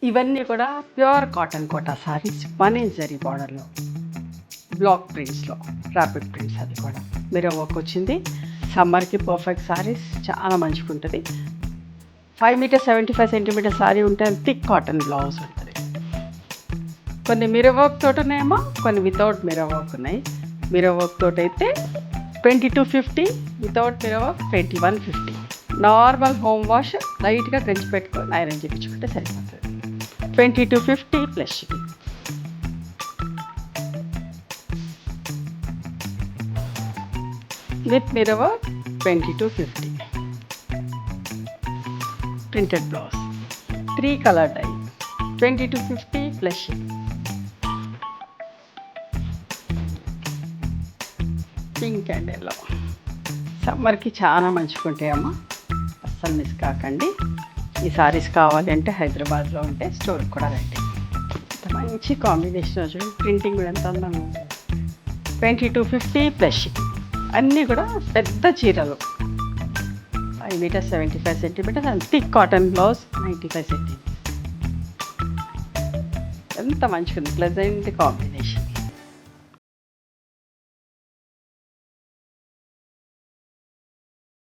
ఇవన్నీ కూడా pure cotton Kota saris 1 inch zari బార్డర్లో బ్లాక్ ప్రింట్స్లో ర్యాపిడ్ ప్రింట్స్. అది కూడా మీరు వర్క్ వచ్చింది. సమ్మర్కి పర్ఫెక్ట్ సారీస్, చాలా మంచిగా ఉంటుంది. 5 మీటర్ 75 సెంటీమీటర్ సారీ ఉంటే థిక్ కాటన్ బ్లౌజ్ ఉంటుంది. కొన్ని మిర్రర్ వర్క్ తోటి ఉన్నాయేమో, కొన్ని వితౌట్ మిర్రర్ వర్క్ ఉన్నాయి. మిర్రర్ వర్క్ తోటి అయితే 2250, without mirror work 2150. Normal home wash లైట్గా గంజి పెట్టుకొని ఐరన్ చేయించుకుంటే సరిపోతుంది. 2250 plus shipping. With mirror work 2250. Printed blouse 3 colour die 2250 plus shipping. Pink and yellow సమ్మర్కి చాలా మంచిగా ఉంటాయమ్మా, అస్సలు మిస్ కాకండి. ఈ సారీస్ కావాలి అంటే హైదరాబాద్లో ఉంటే స్టోర్ కూడా రండి. మంచి కాంబినేషన్ చూడండి, ప్రింటింగ్ కూడా ఎంత అందంగా ఉంటుంది. 2250 ప్లస్ షిప్పింగ్. అన్నీ కూడా పెద్ద చీరలు, 5 metre 75 centimetres and thick cotton blouse 95 centimetres. ఎంత మంచిగా ఉంది, ప్లెజెంట్ కాంబినేషన్.